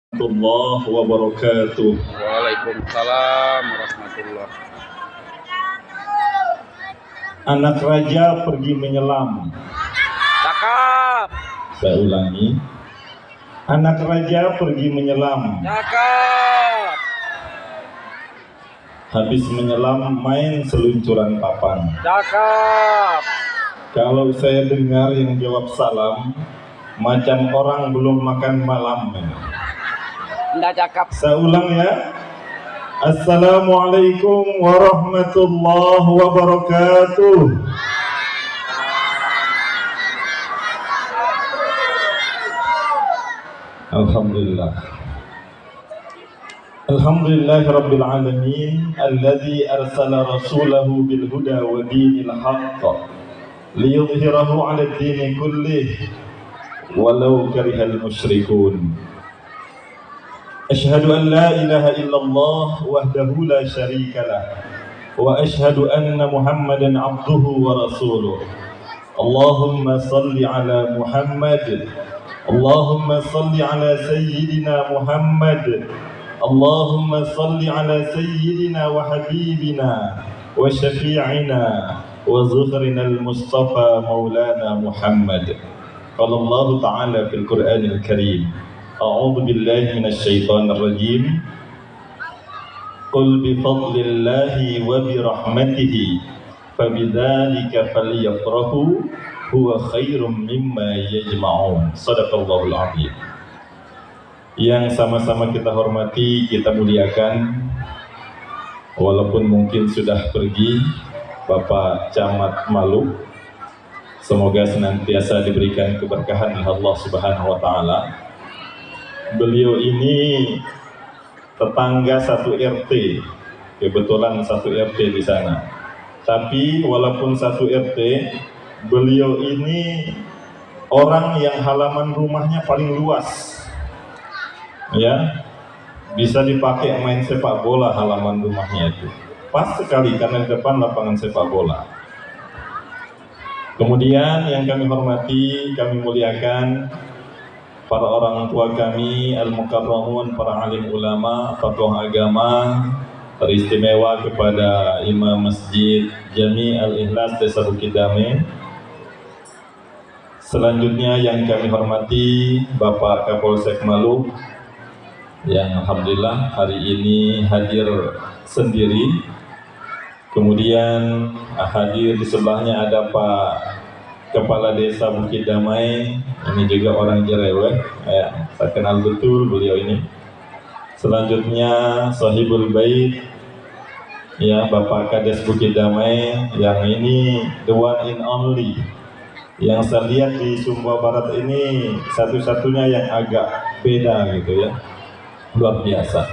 Warahmatullahi wabarakatuh. Waalaikumsalam warahmatullah. Anak raja pergi menyelam. Cakap. Saya ulangi. Anak raja pergi menyelam. Cakap. Habis menyelam main seluncuran papan. Cakap. Kalau saya dengar yang jawab salam macam orang belum makan malam. Nggak cakap. Saya ulang ya. Assalamualaikum warahmatullahi wabarakatuh. Alhamdulillah. Alhamdulillahirabbil alamin alladzi arsala rasulahu bil huda wa dinil haqq liyudhhirahu 'alad dini kullih walau karihal musyrikun. Asyhadu an la ilaha illallah wahdahu la syarika lah wa asyhadu anna Muhammadan abduhu wa rasuluh. Allahumma salli ala Muhammad. Allahumma salli ala sayyidina Muhammad. Allahumma salli ala sayyidina wa habibina wa syafi'ina wa zukhrina al-mustafa maulana Muhammad. Qala Allah ta'ala fil Qur'anil Karim. A'udzu billahi minasyaitonir rajim. Qul bi fadlillahi wa bi rahmatihi fabidzalika falyafrahu huwa khairum mimma yajma'un. Shadaqallahul azim. Yang sama-sama kita hormati, kita muliakan, walaupun mungkin sudah pergi, Bapak Camat Maluk. Semoga senantiasa diberikan keberkahan oleh Allah Subhanahu wa taala. Beliau ini tetangga satu RT, kebetulan satu RT di sana. Tapi walaupun satu RT, beliau ini orang yang halaman rumahnya paling luas. Ya, bisa dipakai main sepak bola halaman rumahnya itu. Pas sekali karena di depan lapangan sepak bola. Kemudian yang kami hormati, kami muliakan para orang tua kami, al-mukarramun, para alim ulama, tokoh agama, teristimewa kepada Imam Masjid Jami Al-Ikhlas Desa Bukit Damai. Selanjutnya yang kami hormati Bapak Kapolsek Maluk, yang alhamdulillah hari ini hadir sendiri. Kemudian hadir di sebelahnya ada Pak Kepala Desa Bukit Damai, ini juga orang Jereweh, ya, saya kenal betul beliau ini. Selanjutnya Sahibul Bait, ya, Bapak Kades Bukit Damai, yang ini the one in only. Yang saya lihat di Sumba Barat ini satu-satunya yang agak beda gitu ya, luar biasa.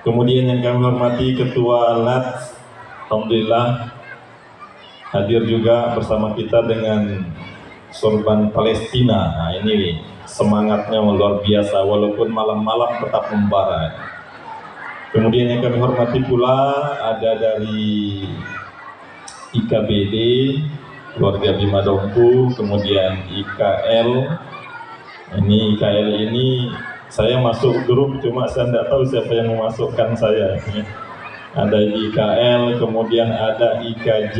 Kemudian yang kami hormati Ketua LAT, alhamdulillah hadir juga bersama kita dengan sorban Palestina. Nah, ini semangatnya luar biasa, walaupun malam-malam tetap membara. Kemudian yang kami hormati pula ada dari IKBD, keluarga Bima Dompu, kemudian IKL. Ini IKL ini saya masuk grup, cuma saya tidak tahu siapa yang memasukkan saya. Ada IKL, kemudian ada IKJ,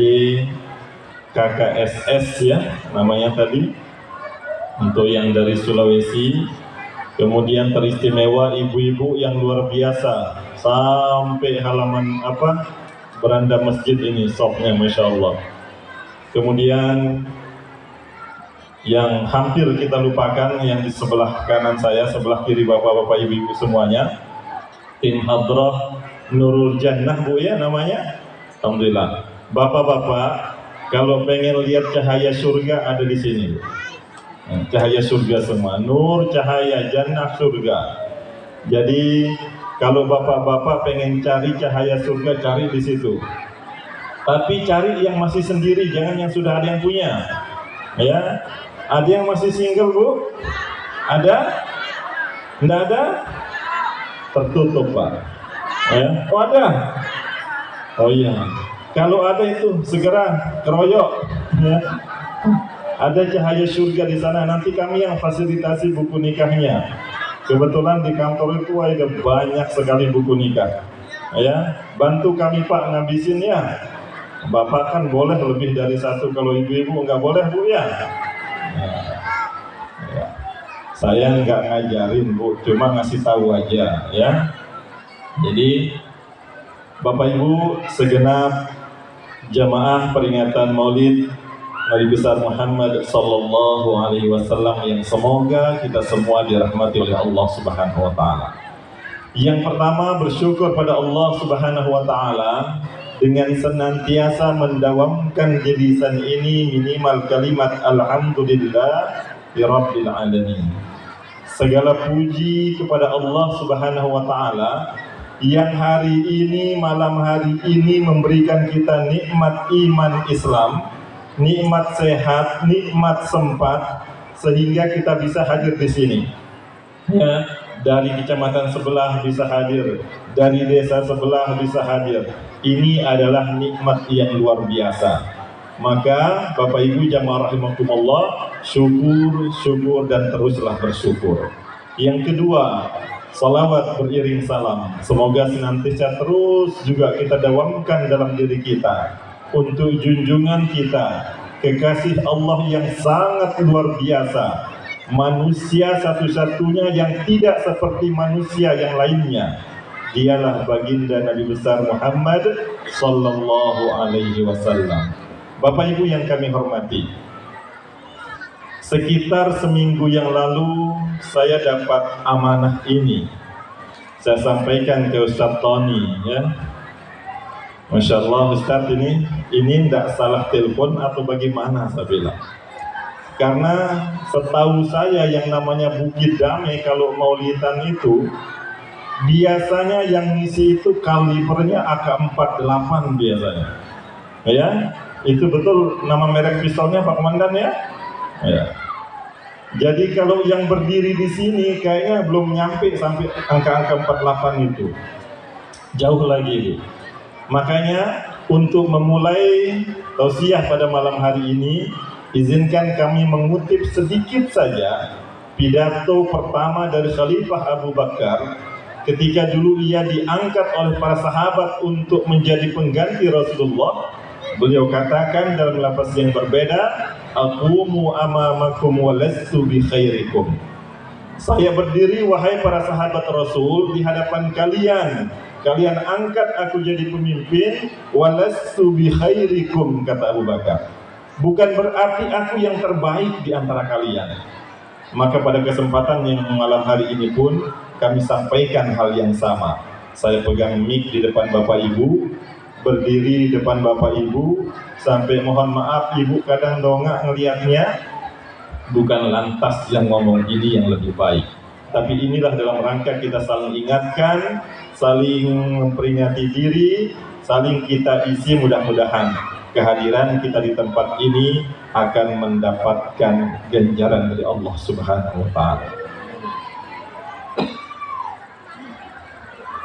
KKSS ya namanya tadi, untuk yang dari Sulawesi. Kemudian teristimewa ibu-ibu yang luar biasa, sampai halaman beranda masjid ini sopnya Masya Allah. Kemudian yang hampir kita lupakan, yang di sebelah kanan saya, sebelah kiri bapak-bapak ibu-ibu semuanya, tim Hadrah Nurul Jannah Bu ya namanya. Alhamdulillah. Bapak-bapak kalau pengen lihat cahaya surga ada di sini. Cahaya surga semua, nur, cahaya, jannah, surga. Jadi kalau bapak-bapak pengen cari cahaya surga, cari di situ. Tapi cari yang masih sendiri, jangan yang sudah ada yang punya. Ya, ada yang masih single Bu? Ada? Tidak ada? Tertutup Pak. Ya, oh ada. Oh iya. Kalau ada itu segera keroyok. Ya. Ada cahaya surga di sana. Nanti kami yang fasilitasi buku nikahnya. Kebetulan di kantor itu ada banyak sekali buku nikah. Ya, bantu kami Pak ngabisin ya. Bapak kan boleh lebih dari satu, kalau ibu-ibu nggak boleh Bu ya. Nah, ya. Saya nggak ngajarin Bu, cuma ngasih tahu aja ya. Jadi Bapak Ibu segenap jamaah peringatan Maulid Nabi besar Muhammad Sallallahu Alaihi Wasallam yang semoga kita semua dirahmati oleh Allah Subhanahu Wa Taala. Yang pertama, bersyukur pada Allah Subhanahu Wa Taala dengan senantiasa mendawamkan di lisan ini minimal kalimat Alhamdulillah Rabbil Alamin. Segala puji kepada Allah Subhanahu Wa Taala yang hari ini, malam hari ini memberikan kita nikmat iman Islam, nikmat sehat, nikmat sempat, sehingga kita bisa hadir di sini. Ya, dari kecamatan sebelah bisa hadir, dari desa sebelah bisa hadir. Ini adalah nikmat yang luar biasa. Maka Bapak Ibu jamaah rahimakumullah, syukur dan teruslah bersyukur. Yang kedua, salawat beriring salam. Semoga senantiasa terus juga kita dawamkan dalam diri kita untuk junjungan kita, kekasih Allah yang sangat luar biasa, manusia satu-satunya yang tidak seperti manusia yang lainnya. Dialah baginda Nabi besar Muhammad Sallallahu Alaihi Wasallam. Bapak Ibu yang kami hormati, sekitar seminggu yang lalu saya dapat amanah ini. Saya sampaikan ke Ustaz Tony ya. Masya Allah Ustaz, ini tidak salah telepon atau bagaimana saya bilang. Karena setahu saya yang namanya Bukit Damai kalau maulidan itu biasanya yang ngisi itu kalibernya AK-48 biasanya. Ya, itu betul nama merek pistolnya Pak Komandan ya? Ya. Jadi kalau yang berdiri di sini kayaknya belum nyampe sampai angka-angka 48 itu. Jauh lagi itu. Makanya untuk memulai tausiah pada malam hari ini, izinkan kami mengutip sedikit saja pidato pertama dari Khalifah Abu Bakar ketika dulu ia diangkat oleh para sahabat untuk menjadi pengganti Rasulullah. Beliau katakan dalam lafaz yang berbeda, "Aqumu amamakum wa lastu bi khairikum." Saya berdiri wahai para sahabat Rasul di hadapan kalian. Kalian angkat aku jadi pemimpin, walastu bi khairikum, kata Abu Bakar. Bukan berarti aku yang terbaik di antara kalian. Maka pada kesempatan yang malam hari ini pun kami sampaikan hal yang sama. Saya pegang mic di depan Bapak Ibu, berdiri di depan Bapak Ibu, sampai mohon maaf Ibu kadang dongak ngelihatnya. Bukan lantas yang ngomong ini yang lebih baik, tapi inilah dalam rangka kita saling ingatkan, saling memperingati diri, saling kita isi. Mudah-mudahan kehadiran kita di tempat ini akan mendapatkan ganjaran dari Allah Subhanahu wa Ta'ala.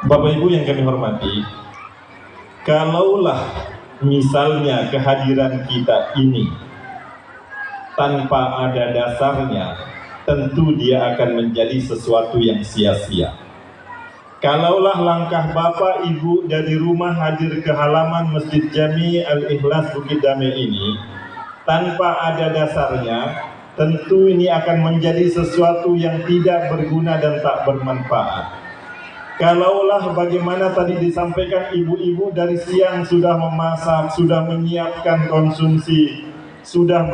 Bapak Ibu yang kami hormati, kalaulah misalnya kehadiran kita ini tanpa ada dasarnya, tentu dia akan menjadi sesuatu yang sia-sia. Kalaulah langkah Bapak Ibu dari rumah hadir ke halaman Masjid Jami Al-Ikhlas Bukit Damai ini tanpa ada dasarnya, tentu ini akan menjadi sesuatu yang tidak berguna dan tak bermanfaat. Kalaulah bagaimana tadi disampaikan ibu-ibu dari siang sudah memasak, sudah menyiapkan konsumsi, sudah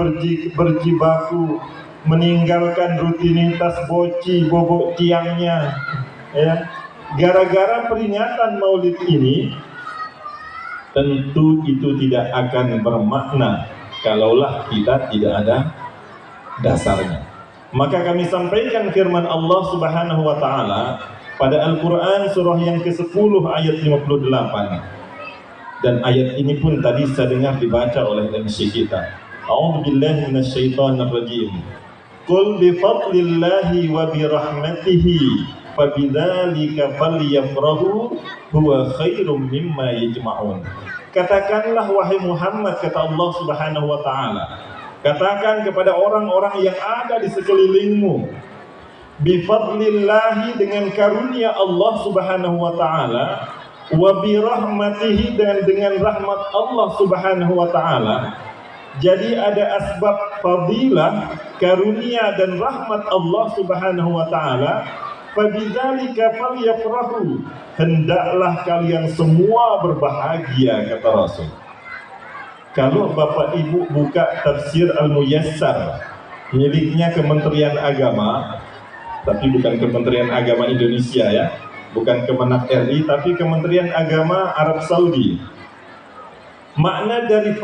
berjibaku meninggalkan rutinitas bobok tiangnya ya, gara-gara peringatan Maulid ini, tentu itu tidak akan bermakna kalaulah kita tidak ada dasarnya. Maka kami sampaikan firman Allah Subhanahu wa Ta'ala pada Al-Quran surah yang ke-10 ayat 58, dan ayat ini pun tadi saya dengar dibaca oleh MC kita. A'udzu billahi minasyaitonir rajim. Qul bi fadlillahi wa bi rahmatihi fabidzalika falyafrahu huwa khairum mimma yajma'un. Katakanlah wahai Muhammad, kata Allah Subhanahu wa Ta'ala, katakan kepada orang-orang yang ada di sekelilingmu, bifadlillahi dengan karunia Allah Subhanahu wa taala, wa birahmatihi dan dengan rahmat Allah Subhanahu wa taala. Jadi ada asbab fadilah, karunia dan rahmat Allah Subhanahu wa taala. Fabidzalika falyafrahu, hendaklah kalian semua berbahagia, kata Rasul. Kalau Bapak Ibu buka tafsir Al-Muyassar miliknya Kementerian Agama, tapi bukan Kementerian Agama Indonesia ya, bukan Kemenak RI, tapi Kementerian Agama Arab Saudi. Makna dari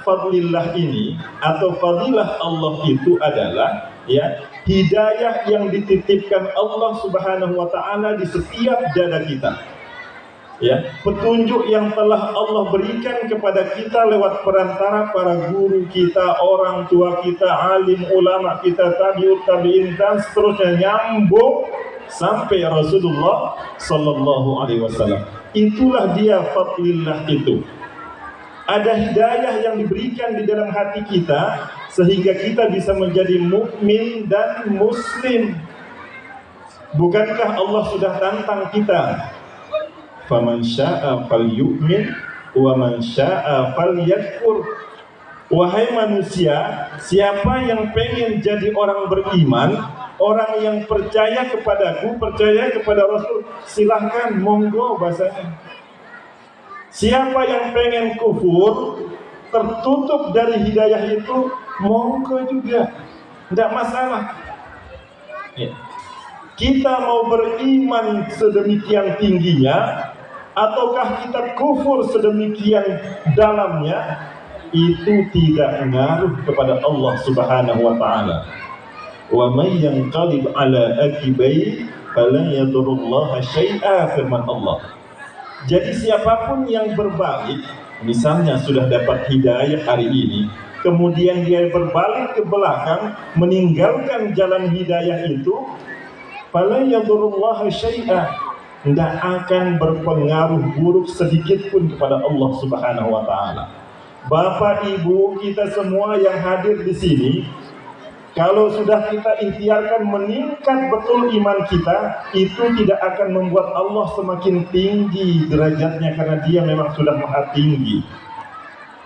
fadlillah ini atau fadilah Allah itu adalah ya, hidayah yang dititipkan Allah Subhanahu wa taala di setiap dada kita. Ya, petunjuk yang telah Allah berikan kepada kita lewat perantara para guru kita, orang tua kita, alim ulama kita, tabi'ut tabi'in dan seterusnya, nyambung sampai Rasulullah sallallahu alaihi wasallam. Itulah dia fadlillah itu. Ada hidayah yang diberikan di dalam hati kita sehingga kita bisa menjadi mukmin dan muslim. Bukankah Allah sudah tantang kita? Faman syaa'a falyu'min wa man syaa'a falyakfur. Wahai manusia, siapa yang pengen jadi orang beriman, orang yang percaya kepadaku, percaya kepada Rasul, silahkan, monggo bahasanya. Siapa yang pengen kufur, tertutup dari hidayah itu, monggo juga, tidak masalah. Ya. Kita mau beriman sedemikian tingginya, ataukah kita kufur sedemikian dalamnya, itu tidak ngaruh kepada Allah Subhanahu wa taala. Wa may yanqalib ala aqibai falan yadurullaha syai'a, firman Allah. Jadi siapapun yang berbalik, misalnya sudah dapat hidayah hari ini, kemudian dia berbalik ke belakang, meninggalkan jalan hidayah itu, fala yadurullaha syai'a, tidak akan berpengaruh buruk sedikit pun kepada Allah Subhanahu wa taala. Bapak Ibu kita semua yang hadir di sini, kalau sudah kita ikhtiarkan meningkat betul iman kita, itu tidak akan membuat Allah semakin tinggi derajatnya karena dia memang sudah maha tinggi.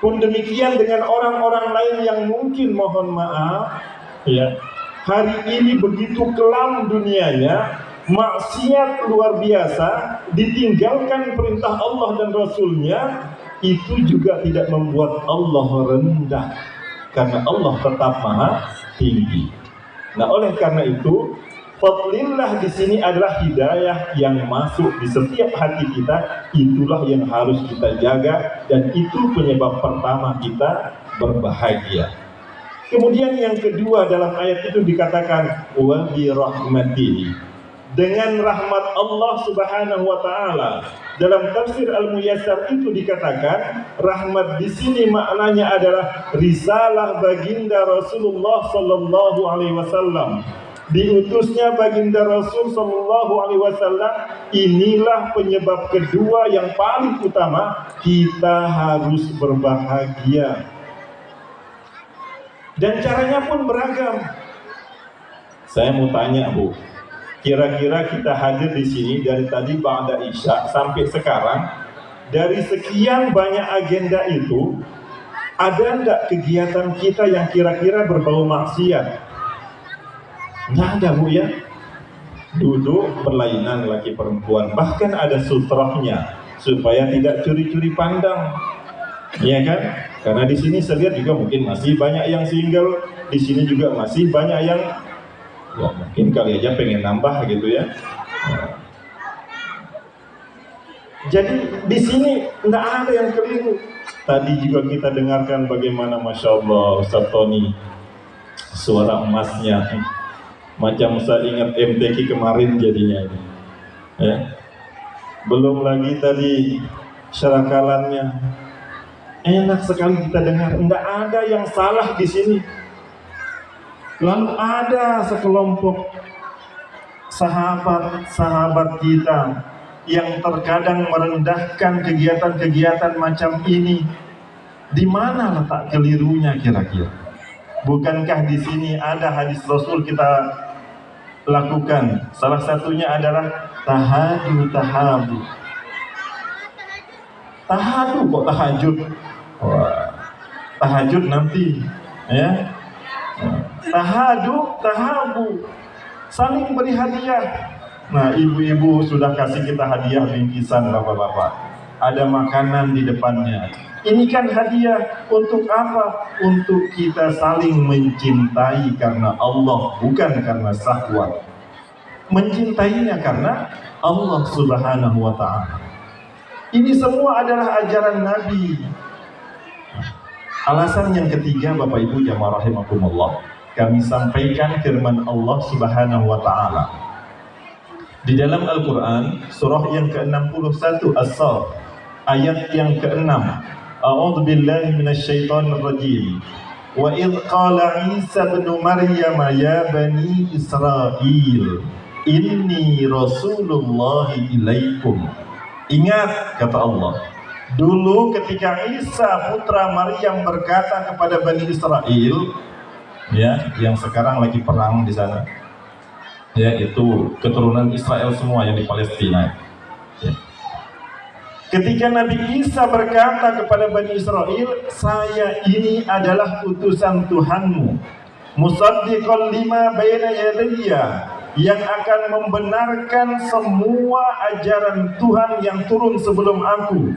Pun demikian dengan orang-orang lain yang mungkin, mohon maaf ya, hari ini begitu kelam dunianya, maksiat luar biasa, ditinggalkan perintah Allah dan Rasulnya, itu juga tidak membuat Allah rendah, karena Allah tetap maha tinggi. Nah, oleh karena itu, fadlillah di sini adalah hidayah yang masuk di setiap hati kita. Itulah yang harus kita jaga, dan itu penyebab pertama kita berbahagia. Kemudian yang kedua dalam ayat itu dikatakan wa bi rahmatihi, dengan rahmat Allah Subhanahu wa taala. Dalam tafsir Al-Muyassar itu dikatakan rahmat di sini maknanya adalah risalah baginda Rasulullah sallallahu alaihi wasallam. Diutusnya baginda Rasul sallallahu alaihi wasallam, inilah penyebab kedua yang paling utama kita harus berbahagia. Dan caranya pun beragam. Saya mau tanya, Bu, kira-kira kita hadir di sini dari tadi ba'da Isya sampai sekarang, dari sekian banyak agenda itu, ada enggak kegiatan kita yang kira-kira berbau maksiat? Nggak ada, Bu ya. Duduk berlainan laki perempuan, bahkan ada sutrahnya supaya tidak curi-curi pandang, ya kan? Karena di sini saya lihat juga mungkin masih banyak yang single, di sini juga masih banyak yang ya, mungkin kali aja pengen nambah gitu ya. Jadi di sini tidak ada yang keliru. Tadi juga kita dengarkan bagaimana Masya Allah Ustaz Tony, suara emasnya, macam saya ingat MTQ kemarin jadinya ini. Ya. Belum lagi tadi syarakalannya, enak sekali kita dengar. Tidak ada yang salah di sini. Lalu ada sekelompok sahabat-sahabat kita yang terkadang merendahkan kegiatan-kegiatan macam ini. Di mana letak kelirunya kira-kira? Bukankah di sini ada hadis Rasul kita lakukan. Salah satunya adalah tahajud, tahabu. Tahajud kok tahajud? Wah, tahajud nanti, ya. Tahajud, tahabu, saling beri hadiah. Nah, ibu-ibu sudah kasih kita hadiah bingkisan, bapak-bapak. Ada makanan di depannya. Ini kan hadiah untuk apa? Untuk kita saling mencintai karena Allah, bukan karena syahwat. Mencintainya karena Allah Subhanahu wa Ta'ala. Ini semua adalah ajaran Nabi. Alasan yang ketiga, Bapak Ibu jamaah rahimakumullah, kami sampaikan firman Allah Subhanahu wa Ta'ala di dalam Al-Quran, surah yang ke-61 As-Saff, ayat yang ke-6. A'udzu billahi minasyaitonir rajim. Wa idz qala Isa ibn Maryam ya bani Israil inni Rasulullah ilaikum. Ingat, kata Allah, dulu ketika Isa putra Maryam berkata kepada Bani Israel, ya, yang sekarang lagi perang di sana, ya, itu keturunan Israel semua yang di Palestina, ya. Ketika Nabi Isa berkata kepada Bani Israel, saya ini adalah utusan Tuhanmu, musaddiqan lima baina yadayya, yang akan membenarkan semua ajaran Tuhan yang turun sebelum aku.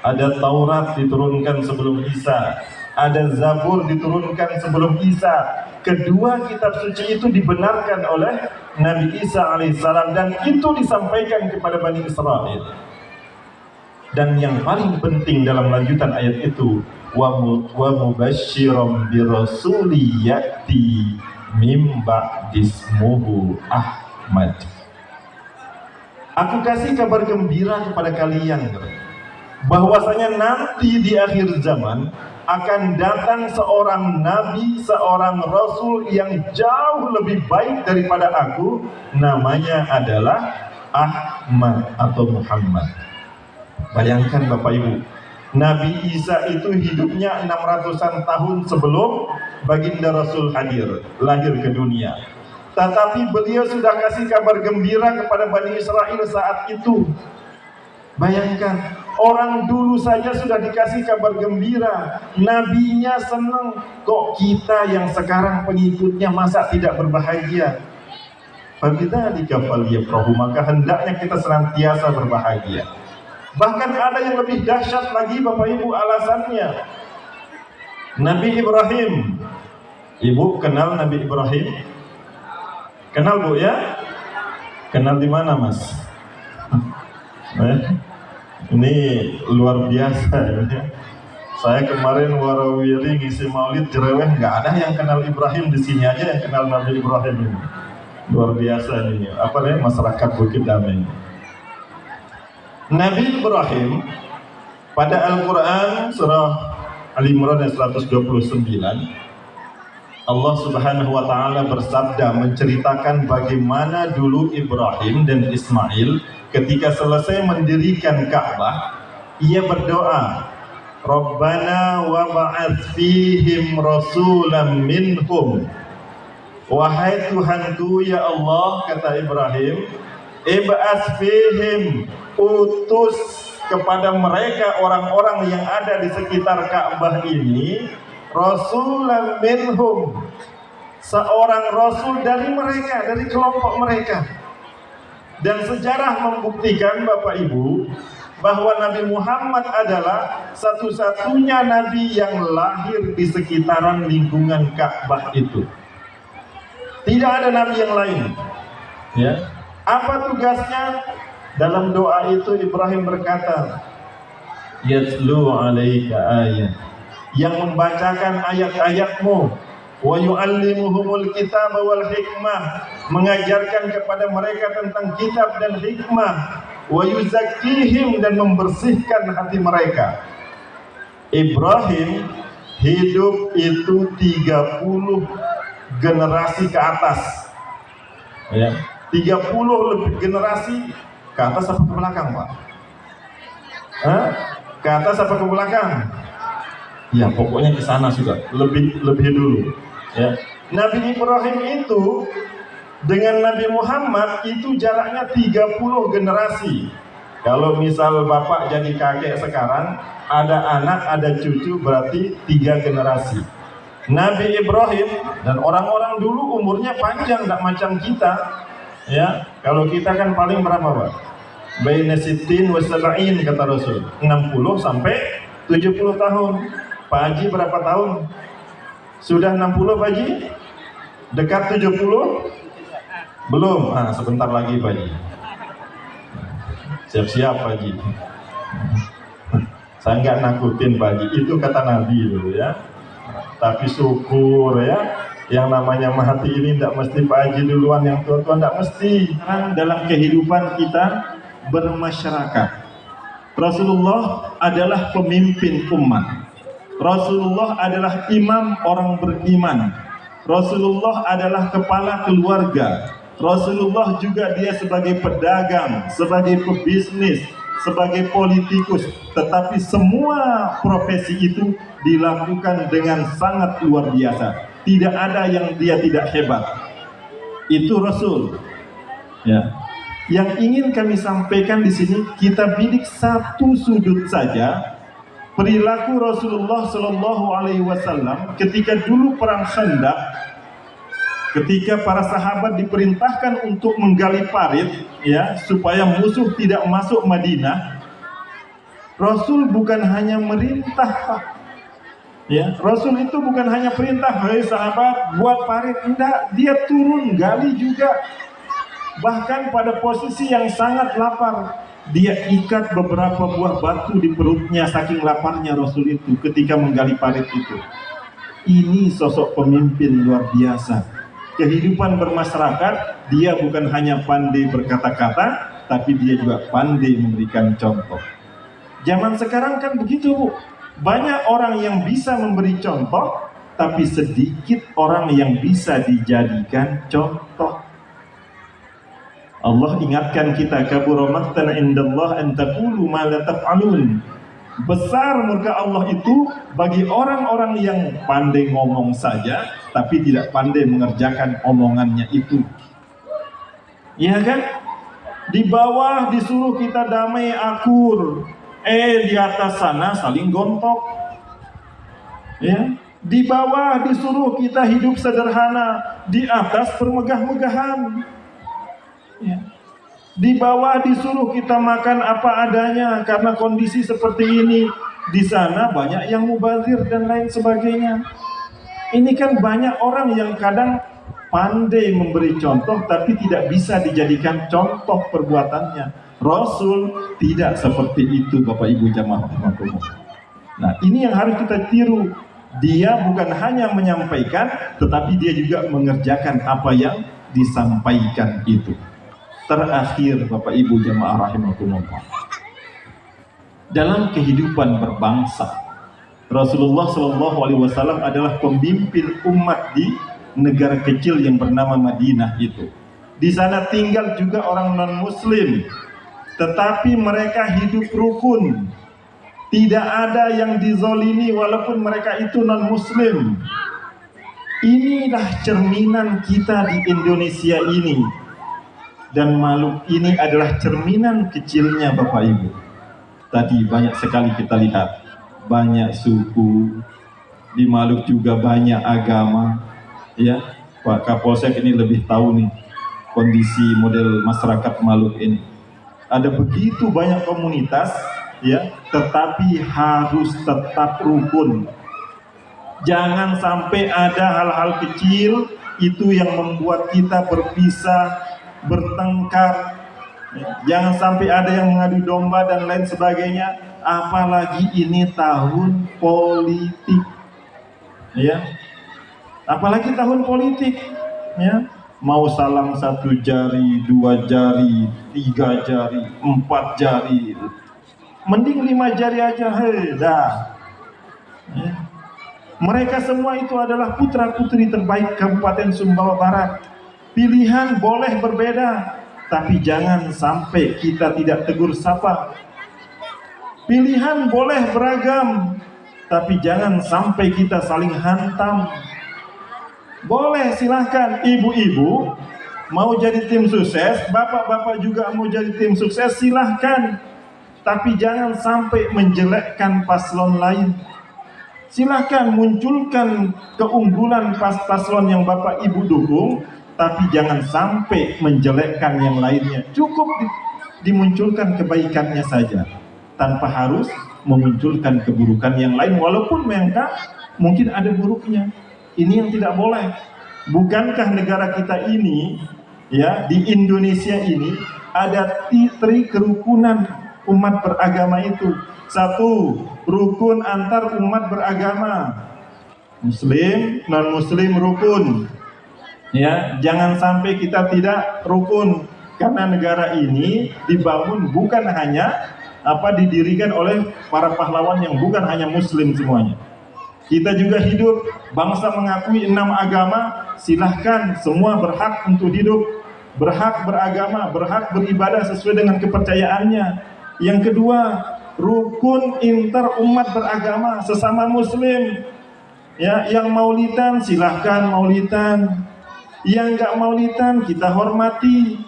Ada Taurat diturunkan sebelum Isa, ada Zabur diturunkan sebelum Isa. Kedua kitab suci itu dibenarkan oleh Nabi Isa alaihissalam, dan itu disampaikan kepada Bani Israel. Dan yang paling penting dalam lanjutan ayat itu, wa mubasysyiran bi rasuli ya'ti mim ba'dismuhu Ahmad. Aku kasih kabar gembira kepada kalian bahwasanya nanti di akhir zaman akan datang seorang nabi, seorang rasul yang jauh lebih baik daripada aku, namanya adalah Ahmad atau Muhammad. Bayangkan Bapak Ibu, Nabi Isa itu hidupnya 600-an tahun sebelum baginda Rasul hadir, lahir ke dunia. Tetapi beliau sudah kasih kabar gembira kepada Bani Israel saat itu. Bayangkan, orang dulu saja sudah dikasih kabar gembira, nabinya senang, kok kita yang sekarang pengikutnya masa tidak berbahagia? Fabidzalika falyafrahu, maka hendaknya kita senantiasa berbahagia. Bahkan ada yang lebih dahsyat lagi Bapak Ibu alasannya. Nabi Ibrahim. Ibu kenal Nabi Ibrahim? Kenal Bu ya? Kenal di mana Mas? Ini luar biasa ya. Saya kemarin warawiri ngisi maulid jereweh, nggak ada yang kenal Ibrahim, di sini aja yang kenal Nabi Ibrahim ini. Luar biasa ini. Apa namanya, masyarakat Bukit Damai. Nabi Ibrahim pada Al-Quran surah Al-Imran 129, Allah Subhanahu wa Ta'ala bersabda menceritakan bagaimana dulu Ibrahim dan Ismail ketika selesai mendirikan Ka'bah, ia berdoa, Rabbana wa ba'ats fihim rasulan minhum. Wahai Tuhanku, ya Allah, kata Ibrahim, ib'ats fihim, utus kepada mereka orang-orang yang ada di sekitar Ka'bah ini, rasulan minhum, seorang rasul dari mereka, dari kelompok mereka. Dan sejarah membuktikan Bapak Ibu bahwa Nabi Muhammad adalah satu-satunya nabi yang lahir di sekitaran lingkungan Ka'bah itu. Tidak ada nabi yang lain. Ya. Apa tugasnya? Dalam doa itu Ibrahim berkata, Yatlu alaika ayat, yang membacakan ayat-ayatmu, wa yu'allimuhumul kitab wal hikmah, mengajarkan kepada mereka tentang kitab dan hikmah, wa yuzakkihim, dan membersihkan hati mereka. Ibrahim hidup itu 30 generasi ke atas, ya, 30 lebih generasi ke atas apa ke belakang Pak? Ke atas apa ke belakang? Ya pokoknya ke sana sudah, lebih dulu. Ya. Nabi Ibrahim itu Dengan Nabi Muhammad itu jaraknya 30 generasi. Kalau misal bapak jadi kakek sekarang, ada anak, ada cucu, berarti 3 generasi. Nabi Ibrahim dan orang-orang dulu umurnya panjang, tidak macam kita. Ya, kalau kita kan paling berapa, Pak? Baina sittin wa sab'in kata Rasul, 60 sampai 70 tahun. Pak Haji berapa tahun? Sudah 60 Pak Haji? Dekat 70? Belum? Sebentar lagi Pak Haji. Siap-siap Pak Haji. Saya nggak nakutin Pak Haji, itu kata Nabi dulu ya. Tapi syukur ya, yang namanya mati ini tidak mesti Pak Haji duluan, yang tua-tua tidak mesti. Dalam kehidupan kita bermasyarakat, Rasulullah adalah pemimpin umat. Rasulullah adalah imam orang beriman. Rasulullah adalah kepala keluarga. Rasulullah juga dia sebagai pedagang, sebagai pebisnis, sebagai politikus. Tetapi semua profesi itu dilakukan dengan sangat luar biasa. Tidak ada yang dia tidak hebat. Itu Rasul. Ya. Yang ingin kami sampaikan di sini, kita bidik satu sudut saja. Perilaku Rasulullah Shallallahu Alaihi Wasallam ketika dulu perang Khandaq, ketika para sahabat diperintahkan untuk menggali parit, ya, supaya musuh tidak masuk Madinah. Rasul bukan hanya merintah, Pak. Ya, Rasul itu bukan hanya perintah, hei sahabat buat parit, enggak, dia turun gali juga. Bahkan pada posisi yang sangat lapar, dia ikat beberapa buah batu di perutnya, saking laparnya Rasul itu ketika menggali parit itu. Ini sosok pemimpin luar biasa. Kehidupan bermasyarakat, dia bukan hanya pandai berkata-kata, tapi dia juga pandai memberikan contoh. Zaman sekarang kan begitu, Bu. Banyak orang yang bisa memberi contoh, tapi sedikit orang yang bisa dijadikan contoh. Allah ingatkan kita, kabura maqtan indallah an taqulu ma la taf'alun. Besar murka Allah itu bagi orang-orang yang pandai ngomong saja tapi tidak pandai mengerjakan omongannya itu. Iya kan? Di bawah disuruh kita damai akur, di atas sana saling gontok. Ya, di bawah disuruh kita hidup sederhana, di atas bermegah-megahan. Ya. Di bawah disuruh kita makan apa adanya karena kondisi seperti ini. Di sana banyak yang mubazir dan lain sebagainya. Ini kan banyak orang yang kadang pandai memberi contoh tapi tidak bisa dijadikan contoh perbuatannya. Rasul tidak seperti itu, Bapak Ibu jamaah. Nah, ini yang harus kita tiru. Dia bukan hanya menyampaikan, tetapi dia juga mengerjakan apa yang disampaikan itu. Terakhir, Bapak Ibu jamaah rahimakumullah, dalam kehidupan berbangsa, Rasulullah SAW adalah pemimpin umat di negara kecil yang bernama Madinah itu. Di sana tinggal juga orang non-Muslim, tetapi mereka hidup rukun. Tidak ada yang dizolimi walaupun mereka itu non-Muslim. Inilah cerminan kita di Indonesia ini. Dan makhluk ini adalah cerminan kecilnya Bapak Ibu. Tadi banyak sekali kita lihat, banyak suku, di Maluku juga banyak agama. Ya, Pak Kapolsek ini lebih tahu nih kondisi model masyarakat Maluku ini. Ada begitu banyak komunitas, ya, tetapi harus tetap rukun. Jangan sampai ada hal-hal kecil itu yang membuat kita berpisah, bertengkar. Jangan sampai ada yang mengadu domba dan lain sebagainya. Apalagi ini tahun politik, ya. Apalagi tahun politik, ya. Mau salam 1 jari, 2 jari, 3 jari, 4 jari, mending 5 jari aja, dah. Ya. Mereka semua itu adalah putra-putri terbaik Kabupaten Sumbawa Barat. Pilihan boleh berbeda, tapi jangan sampai kita tidak tegur sapa. Pilihan boleh beragam, tapi jangan sampai kita saling hantam. Boleh, silahkan ibu-ibu mau jadi tim sukses, bapak-bapak juga mau jadi tim sukses, silahkan. Tapi jangan sampai menjelekkan paslon lain. Silahkan munculkan keunggulan paslon yang bapak ibu dukung, tapi jangan sampai menjelekkan yang lainnya. Cukup dimunculkan kebaikannya saja, tanpa harus memunculkan keburukan yang lain, walaupun mereka mungkin ada buruknya. Ini yang tidak boleh. Bukankah negara kita ini, ya, di Indonesia ini ada tri kerukunan umat beragama itu. Satu, rukun antar umat beragama, muslim, non muslim rukun. Ya, jangan sampai kita tidak rukun, karena negara ini dibangun bukan hanya didirikan oleh para pahlawan yang bukan hanya muslim semuanya. Kita juga hidup, bangsa mengakui 6 agama, silahkan, semua berhak untuk hidup, berhak beragama, berhak beribadah sesuai dengan kepercayaannya. Yang kedua, rukun inter umat beragama sesama muslim. Ya, yang maulidan silahkan maulidan, yang nggak maulidan kita hormati.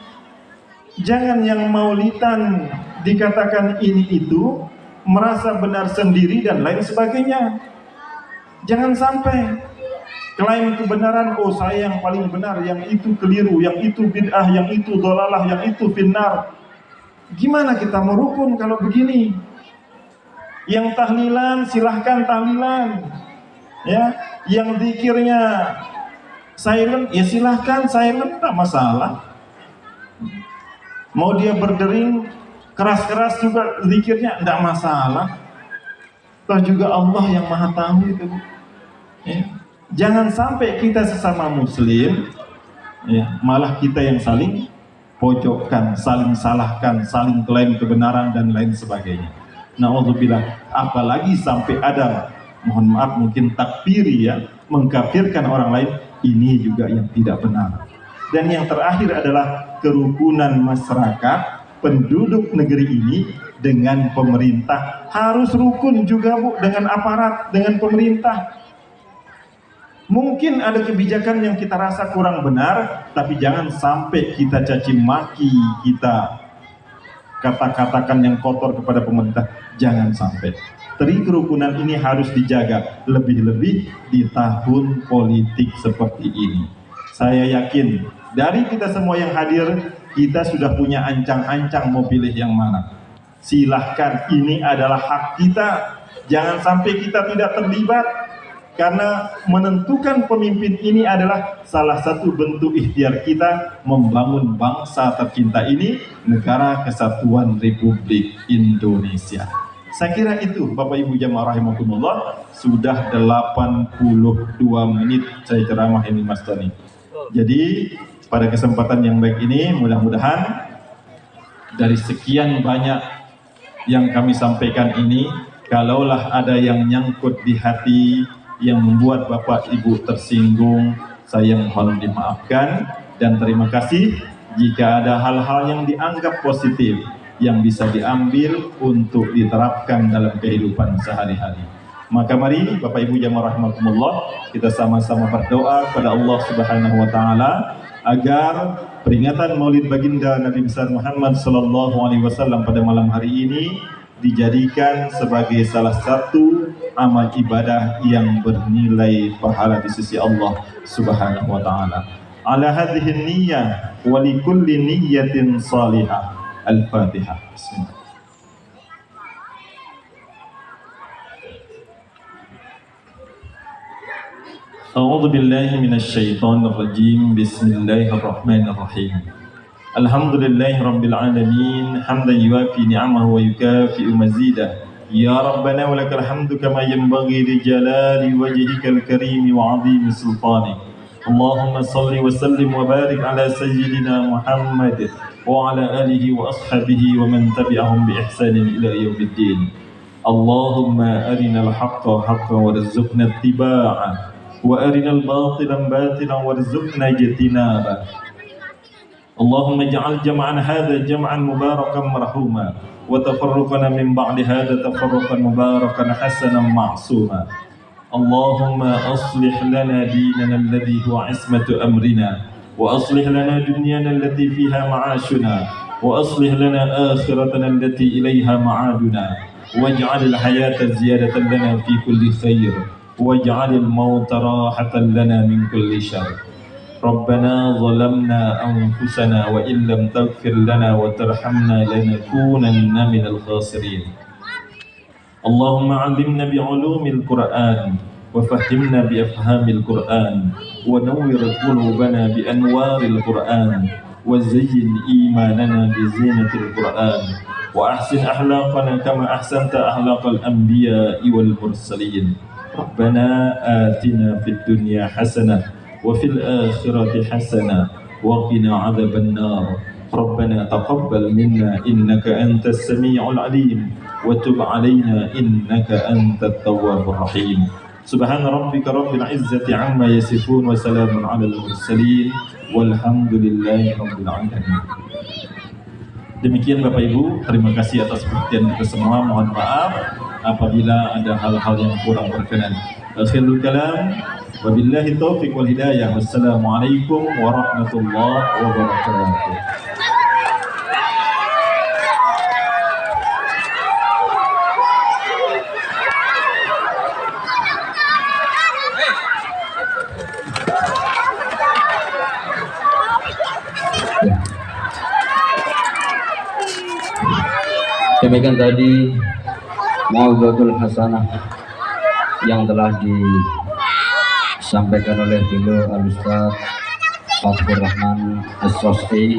Jangan yang maulidan dikatakan ini itu, merasa benar sendiri dan lain sebagainya. Jangan sampai klaim kebenaran, oh saya yang paling benar, yang itu keliru, yang itu bid'ah, yang itu dolalah, yang itu finnar. Gimana kita mau rukun kalau begini? Yang tahlilan silahkan tahlilan, ya. Yang zikirnya silent, ya silahkan silent, tak masalah. Mau dia berdering keras-keras juga zikirnya, tidak masalah. Toh juga Allah yang maha tahu itu. Ya. Jangan sampai kita sesama muslim, ya, malah kita yang saling pojokkan, saling salahkan, saling klaim kebenaran dan lain sebagainya. Na'udzubillah, apalagi sampai ada, mohon maaf mungkin takfiri, ya, mengkafirkan orang lain, ini juga yang tidak benar. Dan yang terakhir adalah kerukunan masyarakat penduduk negeri ini dengan pemerintah. Harus rukun juga, Bu, dengan aparat, dengan pemerintah. Mungkin ada kebijakan yang kita rasa kurang benar, tapi jangan sampai kita caci maki, kita kata-katakan yang kotor kepada pemerintah. Jangan sampai. Tri kerukunan ini harus dijaga, lebih-lebih di tahun politik seperti ini. Saya yakin dari kita semua yang hadir, kita sudah punya ancang-ancang mau pilih yang mana. Silahkan, ini adalah hak kita. Jangan sampai kita tidak terlibat, karena menentukan pemimpin ini adalah salah satu bentuk ikhtiar kita membangun bangsa tercinta ini, Negara Kesatuan Republik Indonesia. Saya kira itu, Bapak Ibu jamaah rahimakumullah, sudah 82 menit saya ceramah ini, Mas Tony. Jadi pada kesempatan yang baik ini, mudah-mudahan dari sekian banyak yang kami sampaikan ini, kalaulah ada yang nyangkut di hati, yang membuat Bapak Ibu tersinggung, saya mohon dimaafkan, dan terima kasih jika ada hal-hal yang dianggap positif yang bisa diambil untuk diterapkan dalam kehidupan sehari-hari. Maka mari Bapak Ibu jamaah rahimakumullah, kita sama-sama berdoa kepada Allah Subhanahu wa taala agar peringatan Maulid Baginda Nabi besar Muhammad sallallahu alaihi wasallam pada malam hari ini dijadikan sebagai salah satu amal ibadah yang bernilai pahala di sisi Allah Subhanahu wa taala. Ala hadhihi niyyah wa li kulli niyyatin salihah. Al-Fatihah. Bismillah. A'udzu billahi minasy syaithanir rajim. Bismillahirrahmanirrahim. Alhamdulillahi rabbil alamin, hamdan yuwafi ni'amahu wa yukafi'u mazidah. Ya Rabbana wa lakal hamdu kama yanbaghi li jalali wajhikal karim wa 'azimi sultanik. Allahumma salli wa sallim wa barik ala sayyidina Muhammad wa ala alihi wa ashabihi wa man tabi'ahum bi ihsanin ila yaumiddin. Allahumma arinal haqqa haqqan warzuqna ittiba'ah wa arinal batilan batilan warzuqna ijtinabah. Allahumma ij'al jam'an hadha jam'an mubarakan marhuma wa tafarruqana min ba'di hadha tafarruqan mubarakan hasanan ma'suma. Allahumma aslih lana dinana alladhi huwa ismatu amrina وأصلح لنا دنيانا التي فيها معاشنا وأصلح لنا آخرتنا التي إليها معادنا واجعل الحياة زيادة لنا في كل خير واجعل الموت راحة لنا من كل شر. ربنا ظلمنا أنفسنا وإن لم تغفر لنا وترحمنا لنكونن من الخاسرين. اللهم علمنا بعلوم القرآن وفهمنا بأفهام القرآن ونور قلوبنا بأنوار القرآن وزين إيماننا بزينة القرآن وأحسن أخلاقنا كما أحسنت أخلاق الأنبياء والمرسلين. ربنا آتنا في الدنيا حسنة وفي الآخرة حسنة وقنا عذاب النار. ربنا تقبل منا إنك أنت السميع العليم وتب علينا إنك أنت التواب الرحيم. سبحان ربك رب العزة عما يصفون وسلام على المرسلين والحمد لله رب العالمين. Demikian Bapak Ibu, terima kasih atas perhatian kita semua. Mohon maaf apabila ada hal-hal yang kurang berkenan. Akhirul kalam, wabillahi taufiq wal hidayah. Wassalamualaikum warahmatullahi wabarakatuh. Demikian tadi Mau'izatul Hasanah yang telah disampaikan oleh beliau Al-Ustaz Fathur Rahman As-Sos'i.